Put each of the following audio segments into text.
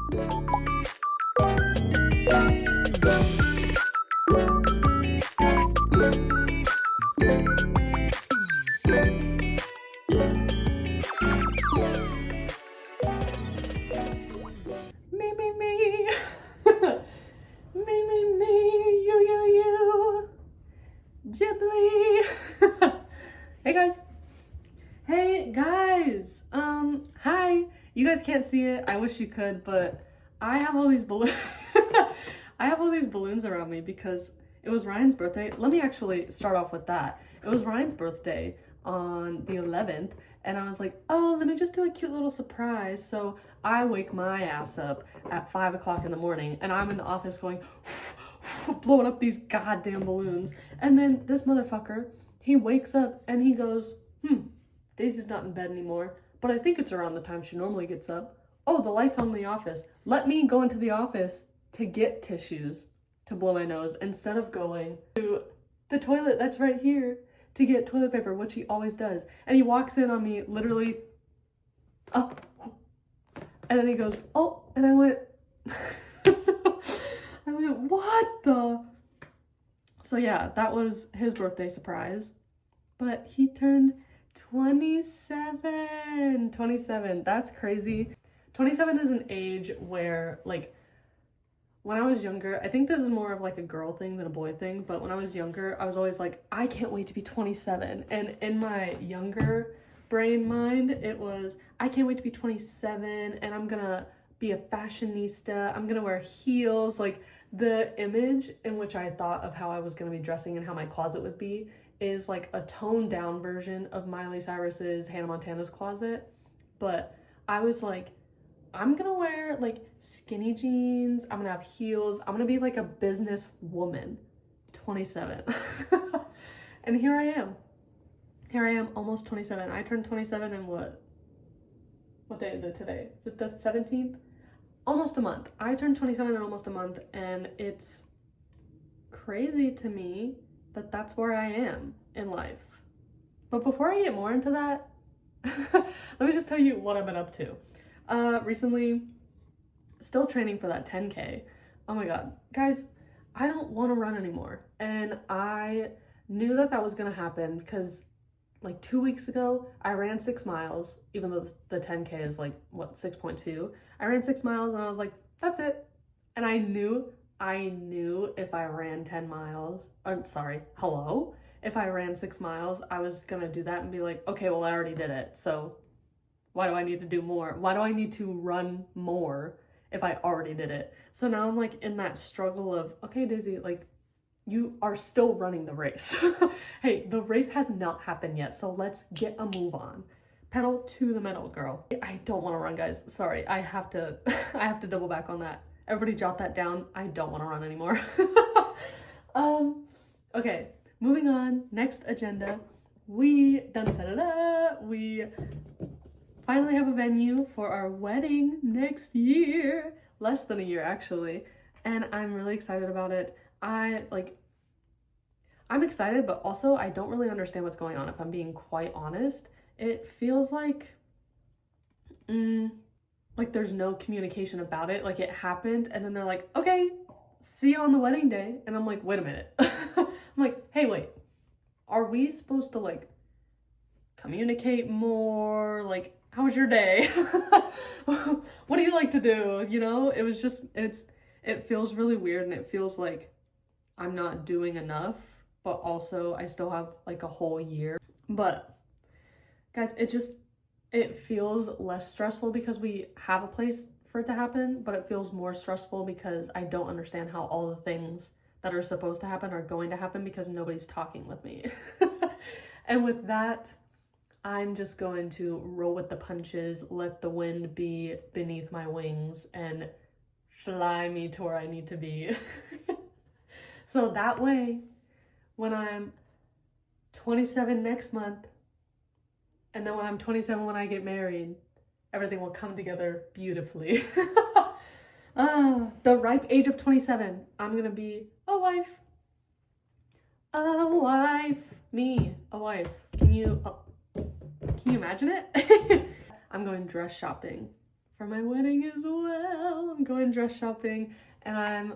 Hey guys, hi. You guys can't see it. I wish you could, but I have all these balloons. I have all these balloons around me because it was Ryan's birthday. Let me actually start off with that. It was Ryan's birthday on the 11th, and I was like, oh, let me just do a cute little surprise. So I wake my ass up at 5 o'clock in the morning, and I'm in the office going, blowing up these goddamn balloons. And then this motherfucker, he wakes up and he goes, Daisy's not in bed anymore, but I think it's around the time she normally gets up. Oh, the light's on in the office. Let me go into the office to get tissues to blow my nose instead of going to the toilet that's right here to get toilet paper, which he always does. And he walks in on me literally, oh, and then he goes, oh, and I went, what the? So yeah, that was his birthday surprise, but he turned 27, that's crazy. 27 is an age where, like, when I was younger, I think this is more of like a girl thing than a boy thing, but when I was younger, I was always like, I can't wait to be 27. And in my younger brain mind, it was, I can't wait to be 27 and I'm gonna be a fashionista, I'm gonna wear heels. Like, the image in which I thought of how I was gonna be dressing and how my closet would be is like a toned down version of Miley Cyrus's Hannah Montana's closet. But I was like, I'm gonna wear like skinny jeans, I'm gonna have heels, I'm gonna be like a business woman. 27. And here I am almost 27. I turned 27 in what day is it today? Is it the 17th? Almost a month. I turned 27 in almost a month, and it's crazy to me that that's where I am in life. But before I get more into that, let me just tell you what I've been up to. Recently, still training for that 10K. Oh my God, guys, I don't want to run anymore. And I knew that that was gonna happen because like 2 weeks ago, I ran 6 miles, even though the 10K is like, what, 6.2. I ran 6 miles and I was like, that's it. And I knew if I ran 10 miles, if I ran 6 miles, I was gonna do that and be like, okay, well, I already did it. So why do I need to do more? Why do I need to run more if I already did it? So now I'm like in that struggle of, okay, Daisy, like, you are still running the race. Hey, the race has not happened yet, so let's get a move on. Pedal to the metal, girl. I don't want to run, guys. Sorry, I have to double back on that. Everybody jot that down. I don't want to run anymore. Okay, moving on. Next agenda. We finally have a venue for our wedding next year. Less than a year, actually. And I'm really excited about it. I'm excited, but also I don't really understand what's going on, if I'm being quite honest. It feels like there's no communication about it. Like, it happened and then they're like, okay, see you on the wedding day. And I'm like, wait a minute. I'm like, hey, wait, are we supposed to like communicate more? Like, how was your day? What do you like to do? You know, it was just, it feels really weird, and it feels like I'm not doing enough, but also I still have like a whole year. But guys, it feels less stressful because we have a place for it to happen, but it feels more stressful because I don't understand how all the things that are supposed to happen are going to happen because nobody's talking with me. And with that, I'm just going to roll with the punches, let the wind be beneath my wings, and fly me to where I need to be. So that way, when I'm 27 next month, and then when I'm 27 when I get married, everything will come together beautifully. The ripe age of 27, I'm gonna be a wife. A wife. Me, a wife. Can you imagine it? I'm going dress shopping for my wedding as well. I'm in dress shopping, and I'm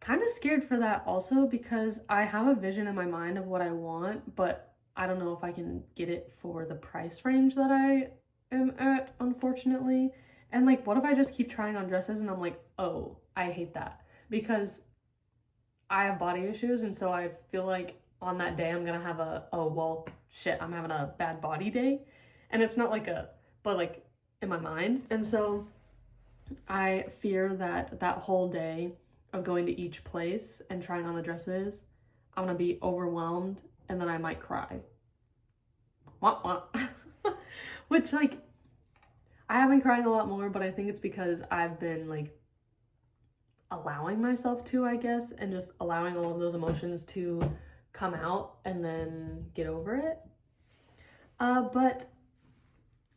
kind of scared for that also because I have a vision in my mind of what I want, but I don't know if I can get it for the price range that I am at, unfortunately. And like, what if I just keep trying on dresses and I'm like, oh, I hate that, because I have body issues, and so I feel like on that day I'm gonna have a, oh well, shit, I'm having a bad body day. And it's not like but like in my mind. And so I fear that that whole day of going to each place and trying on the dresses, I'm gonna be overwhelmed and then I might cry. Wah, wah. Which, like, I have been crying a lot more, but I think it's because I've been like allowing myself to, I guess, and just allowing all of those emotions to come out and then get over it. But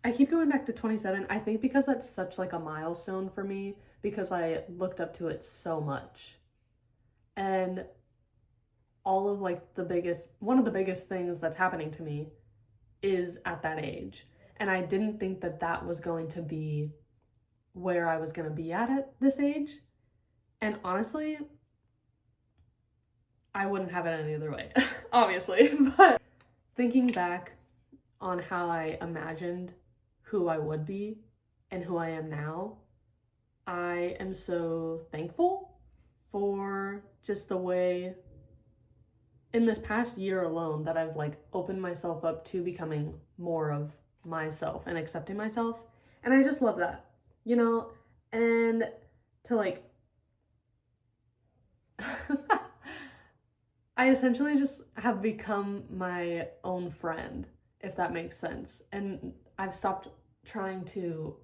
I keep going back to 27, I think because that's such like a milestone for me, because I looked up to it so much. And all of like one of the biggest things that's happening to me is at that age. And I didn't think that that was going to be where I was going to be at this age. And honestly, I wouldn't have it any other way, obviously. But thinking back on how I imagined who I would be and who I am now, I am so thankful for just the way in this past year alone that I've like opened myself up to becoming more of myself and accepting myself. And I just love that, you know, and to like I essentially just have become my own friend, if that makes sense. And I've stopped trying to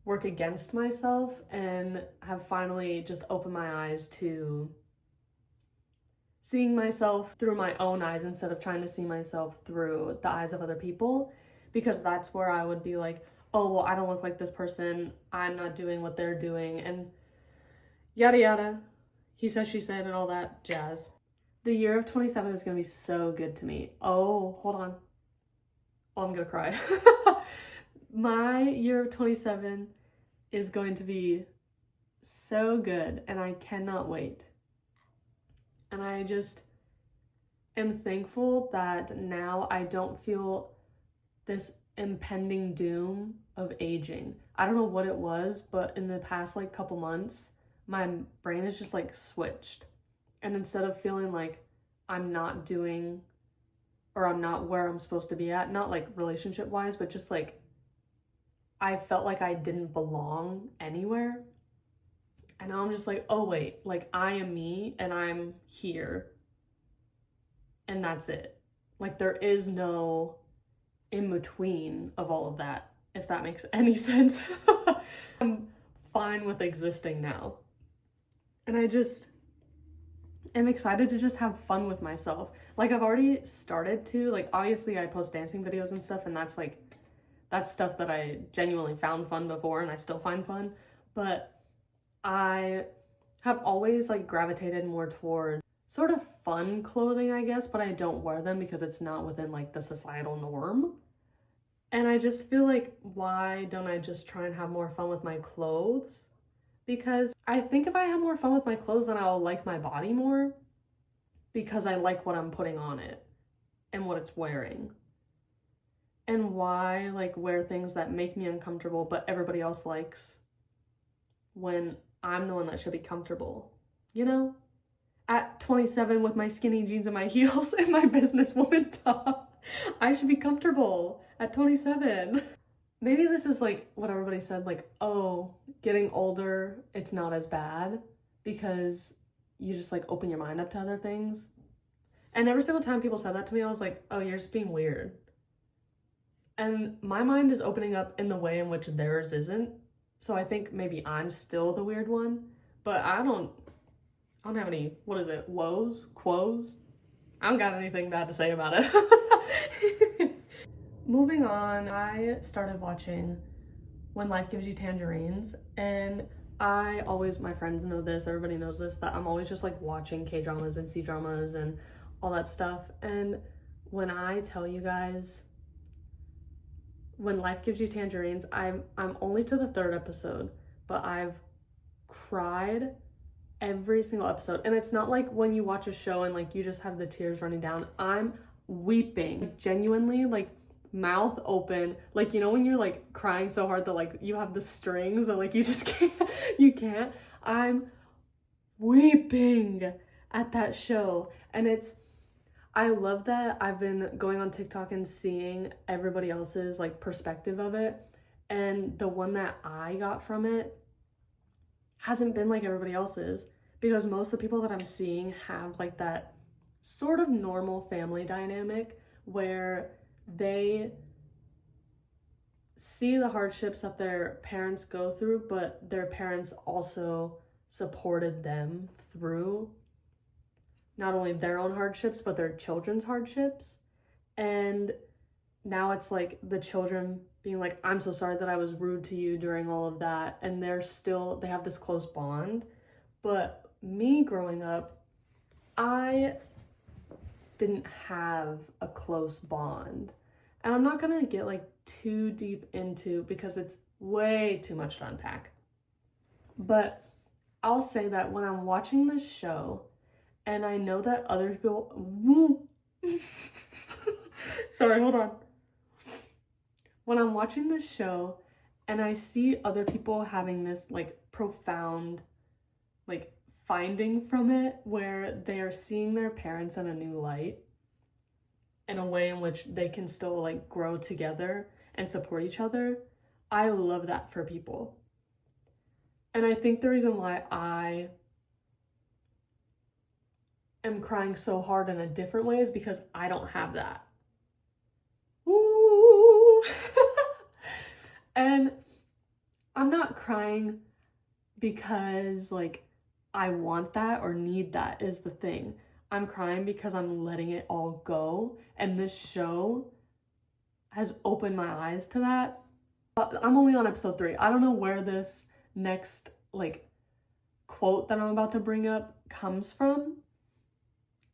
work against myself and have finally just opened my eyes to seeing myself through my own eyes instead of trying to see myself through the eyes of other people, because that's where I would be like, oh, well, I don't look like this person, I'm not doing what they're doing, and yada yada, he said, she said, and all that jazz. The year of 27 is gonna be so good to me. Oh, hold on. Oh, I'm gonna cry. My year of 27 is going to be so good, and I cannot wait. And I just am thankful that now I don't feel this impending doom of aging. I don't know what it was, but in the past like couple months, my brain is just like switched. And instead of feeling like I'm not doing or I'm not where I'm supposed to be at, not like relationship wise, but just like I felt like I didn't belong anywhere. And now I'm just like, oh wait, like I am me and I'm here. And that's it. Like there is no in between of all of that, if that makes any sense. I'm fine with existing now. And I just am excited to just have fun with myself. Like I've already started to, like obviously I post dancing videos and stuff, and that's stuff that I genuinely found fun before and I still find fun. But I have always like gravitated more toward sort of fun clothing, I guess, but I don't wear them because it's not within like the societal norm. And I just feel like, why don't I just try and have more fun with my clothes? Because I think if I have more fun with my clothes, then I'll like my body more, because I like what I'm putting on it and what it's wearing. And why like wear things that make me uncomfortable but everybody else likes when I'm the one that should be comfortable, you know? At 27 with my skinny jeans and my heels and my businesswoman top, I should be comfortable at 27. Maybe this is like what everybody said, like, oh, getting older, it's not as bad because you just like open your mind up to other things. And every single time people said that to me, I was like, oh, you're just being weird. And my mind is opening up in the way in which theirs isn't. So I think maybe I'm still the weird one, but I don't have any, what is it, quos? I don't got anything bad to say about it. Moving on, I started watching When Life Gives You Tangerines, and I always, my friends know this, everybody knows this, that I'm always just like watching K-dramas and C-dramas and all that stuff. And when I tell you guys, When Life Gives You Tangerines, I'm only to the 3rd episode, but I've cried every single episode. And it's not like when you watch a show and like you just have the tears running down. I'm weeping, genuinely, like mouth open, like, you know, when you're like crying so hard that like you have the strings and like you just can't. I'm weeping at that show. And I love that I've been going on TikTok and seeing everybody else's like perspective of it, and the one that I got from it hasn't been like everybody else's, because most of the people that I'm seeing have like that sort of normal family dynamic where they see the hardships that their parents go through, but their parents also supported them through not only their own hardships, but their children's hardships. And now it's like the children being like, I'm so sorry that I was rude to you during all of that. And they have this close bond. But me growing up, I didn't have a close bond. And I'm not gonna get like too deep into, because it's way too much to unpack. But I'll say that when I'm watching this show and I know that other people, sorry, hold on. When I'm watching this show and I see other people having this like profound like finding from it, where they are seeing their parents in a new light, in a way in which they can still like grow together and support each other, I love that for people. And I think the reason why I am crying so hard in a different way is because I don't have that. Ooh. And I'm not crying because like I want that or need that, is the thing. I'm crying because I'm letting it all go, and this show has opened my eyes to that. I'm only on episode 3. I don't know where this next like quote that I'm about to bring up comes from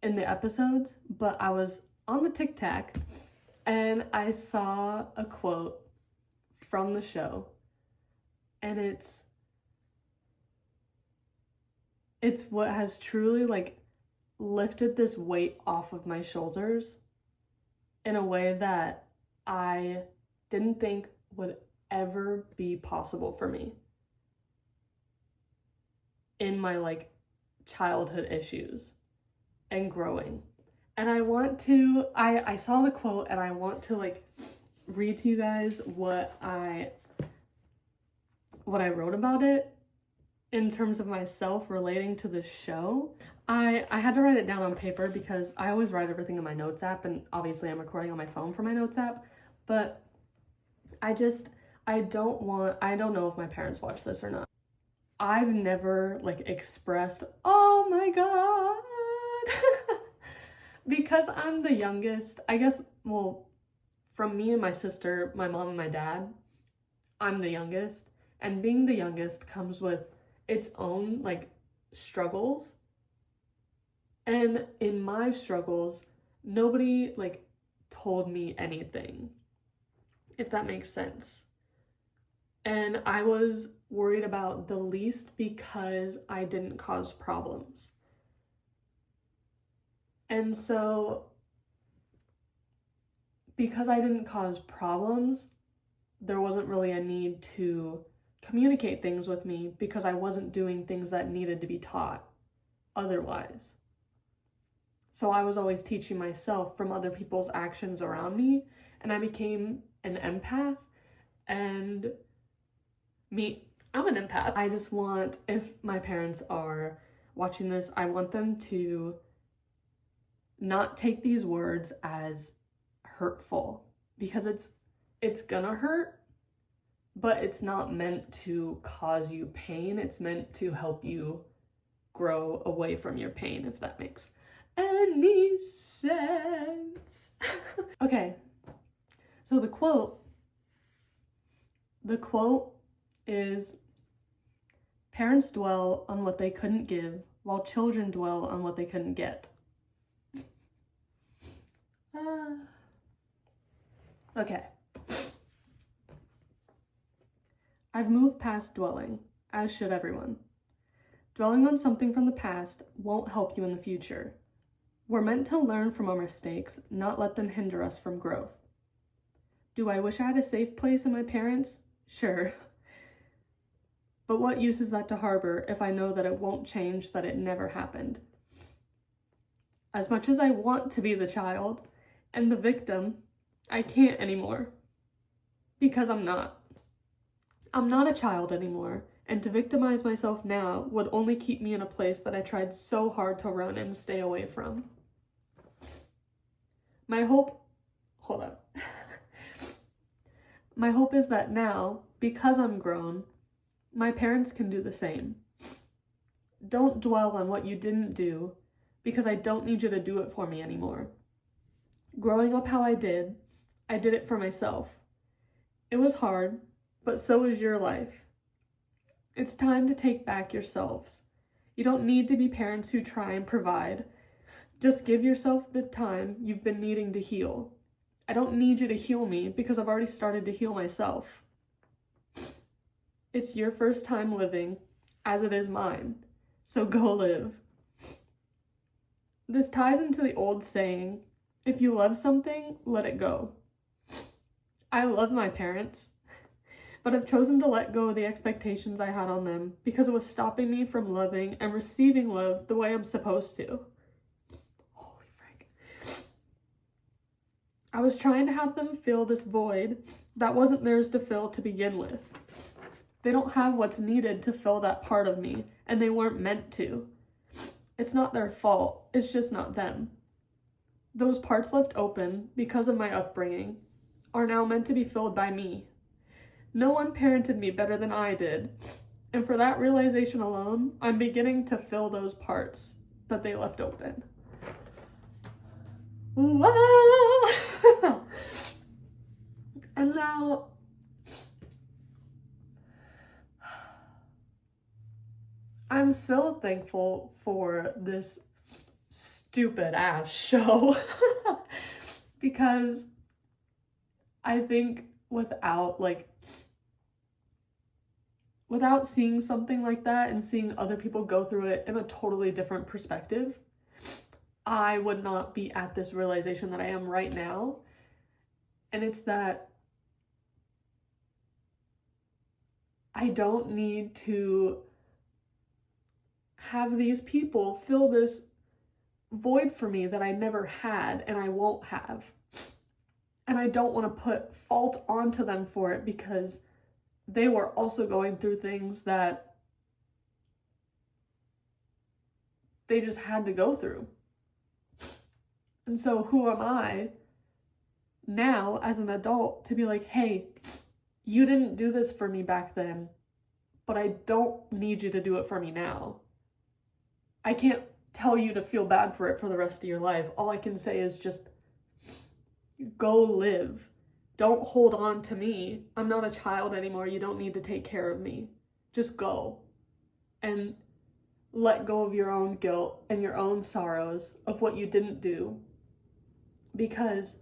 in the episodes, but I was on the TikTok and I saw a quote from the show, and it's what has truly like lifted this weight off of my shoulders in a way that I didn't think would ever be possible for me in my like childhood issues and growing. And I saw the quote and I want to like read to you guys what I wrote about it in terms of myself relating to the show. I had to write it down on paper because I always write everything in my notes app, and obviously I'm recording on my phone for my notes app, but I don't know if my parents watch this or not. I've never like expressed, oh my god, because I'm the youngest, I guess, well, from me and my sister, my mom and my dad, I'm the youngest, and being the youngest comes with its own like struggles. And in my struggles, nobody like told me anything, if that makes sense. And I was worried about the least because I didn't cause problems. And so, because I didn't cause problems, there wasn't really a need to communicate things with me, because I wasn't doing things that needed to be taught otherwise. So I was always teaching myself from other people's actions around me, and I became an empath. And I'm an empath. I just want, if my parents are watching this, I want them to not take these words as hurtful, because it's gonna hurt, but it's not meant to cause you pain. It's meant to help you grow away from your pain, if that makes any sense. Okay, so the quote is, parents dwell on what they couldn't give, while children dwell on what they couldn't get. Okay. I've moved past dwelling, as should everyone. Dwelling on something from the past won't help you in the future. We're meant to learn from our mistakes, not let them hinder us from growth. Do I wish I had a safe place in my parents? Sure. But what use is that to harbor if I know that it won't change, that it never happened? As much as I want to be the child and the victim, I can't anymore. Because I'm not. I'm not a child anymore, and to victimize myself now would only keep me in a place that I tried so hard to run and stay away from. My hope is that now, because I'm grown, my parents can do the same. Don't dwell on what you didn't do, because I don't need you to do it for me anymore. Growing up how I did it for myself. It was hard, but so is your life. It's time to take back yourselves. You don't need to be parents who try and provide. Just give yourself the time you've been needing to heal. I don't need you to heal me because I've already started to heal myself. It's your first time living, as it is mine, so go live. This ties into the old saying, if you love something, let it go. I love my parents, but I've chosen to let go of the expectations I had on them because it was stopping me from loving and receiving love the way I'm supposed to. Holy frick. I was trying to have them fill this void that wasn't theirs to fill to begin with. They don't have what's needed to fill that part of me, and they weren't meant to. It's not their fault, it's just not them. Those parts left open because of my upbringing are now meant to be filled by me. No one parented me better than I did, and for that realization alone, I'm beginning to fill those parts that they left open. And now, I'm so thankful for this stupid ass show because I think without seeing something like that and seeing other people go through it in a totally different perspective, I would not be at this realization that I am right now. And it's that I don't need to have these people fill this void for me that I never had and I won't have. And I don't want to put fault onto them for it because they were also going through things that they just had to go through. And so who am I now as an adult to be like, hey, you didn't do this for me back then, but I don't need you to do it for me now. I can't tell you to feel bad for it for the rest of your life. All I can say is just go live. Don't hold on to me. I'm not a child anymore. You don't need to take care of me. Just go and let go of your own guilt and your own sorrows of what you didn't do. Because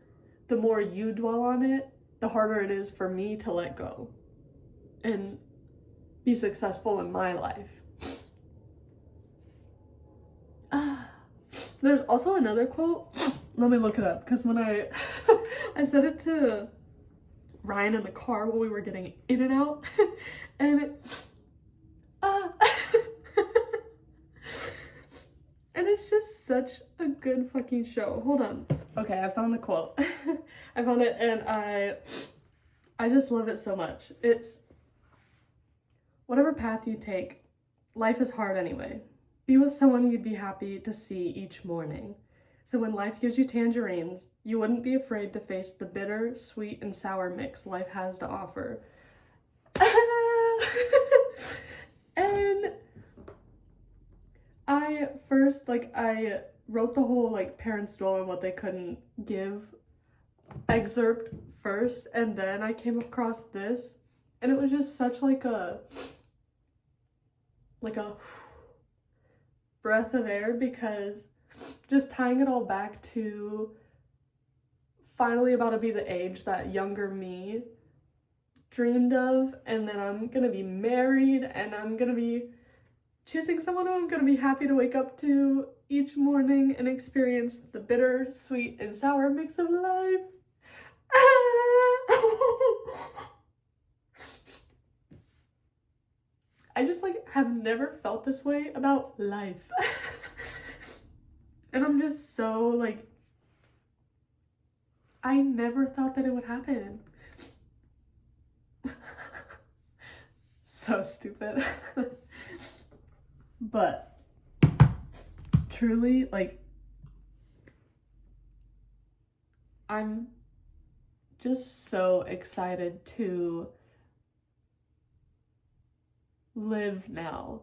the more you dwell on it, the harder it is for me to let go and be successful in my life. There's also another quote. Let me look it up, because when I said it to Ryan in the car while we were getting in and out, and and it's just such a good fucking show. Hold on. Okay, I found the quote. I found it, and I just love it so much. It's, whatever path you take, life is hard anyway. Be with someone you'd be happy to see each morning. So when life gives you tangerines, you wouldn't be afraid to face the bitter, sweet, and sour mix life has to offer. And I wrote the whole parents dwell on what they couldn't give excerpt first, and then I came across this, and it was just such a breath of air, because just tying it all back to finally about to be the age that younger me dreamed of, and then I'm gonna be married and I'm gonna be choosing someone who I'm gonna be happy to wake up to each morning and experience the bitter, sweet, and sour mix of life. I just like have never felt this way about life. And I'm just so like, I never thought that it would happen. So stupid. But truly, like, I'm just so excited to live now,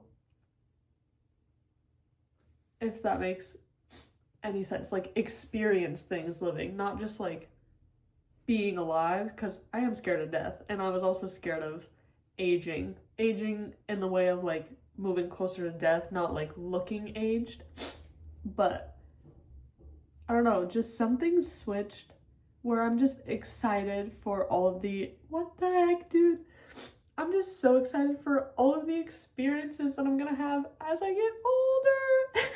if that makes any sense. Like, experience things living, not just like being alive, because I am scared of death, and I was also scared of aging in the way of like moving closer to death, not like looking aged. But I don't know, just something switched where I'm just excited for all of the, what the heck, dude? I'm just so excited for all of the experiences that I'm gonna have as I get older.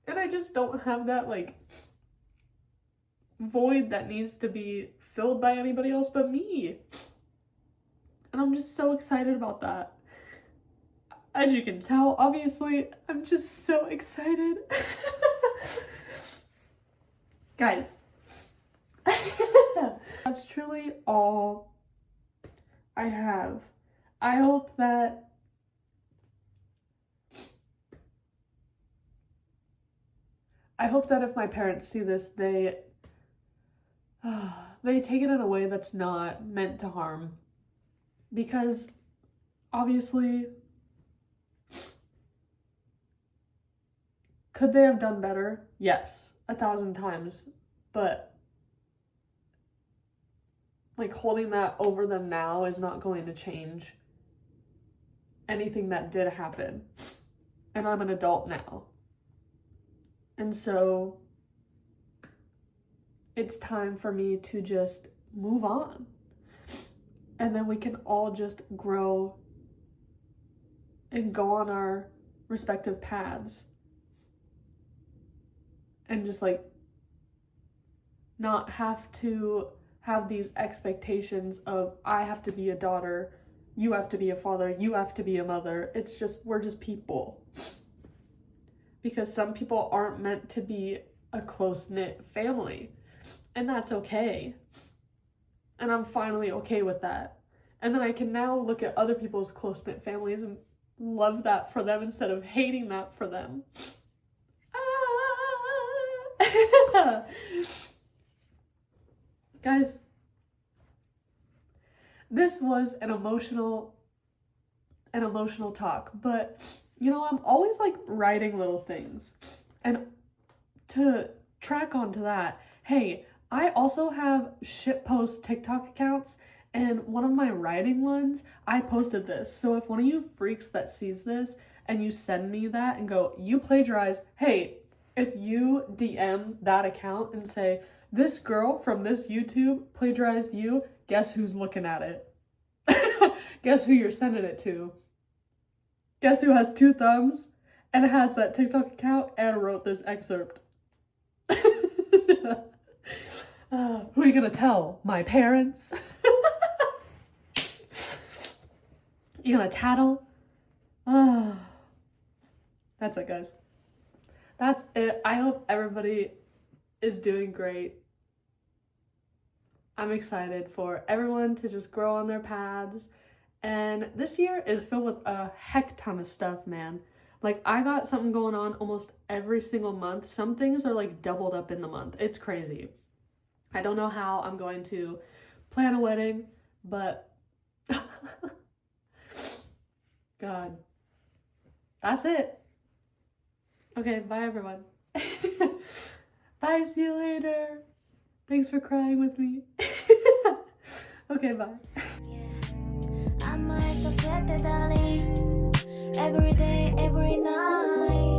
And I just don't have that like void that needs to be filled by anybody else but me. And I'm just so excited about that. As you can tell, obviously, I'm just so excited. Guys, that's truly all I have. I hope that if my parents see this, they take it in a way that's not meant to harm. Because obviously, could they have done better? Yes, 1,000 times. But like holding that over them now is not going to change anything that did happen. And I'm an adult now. And so it's time for me to just move on. And then we can all just grow and go on our respective paths. And just like not have to have these expectations of, I have to be a daughter, you have to be a father, you have to be a mother. It's just, we're just people. Because some people aren't meant to be a close-knit family. And that's okay. And I'm finally okay with that. And then I can now look at other people's close-knit families and love that for them instead of hating that for them. Guys, this was an emotional talk, but you know, I'm always like writing little things. And to track onto that, hey, I also have shitpost TikTok accounts, and one of my writing ones, I posted this. So if one of you freaks that sees this and you send me that and go, you plagiarized, hey, if you DM that account and say, this girl from this YouTube plagiarized you, guess who's looking at it? Guess who you're sending it to? Guess who has 2 thumbs and has that TikTok account and wrote this excerpt? Who are you gonna tell? My parents? You gonna tattle? That's it, guys. That's it. I hope everybody is doing great. I'm excited for everyone to just grow on their paths. And this year is filled with a heck ton of stuff, man. Like, I got something going on almost every single month. Some things are like doubled up in the month. It's crazy. I don't know how I'm going to plan a wedding, but God, that's it. Okay, bye everyone. Bye, see you later. Thanks for crying with me. Okay, bye. Every day, every night.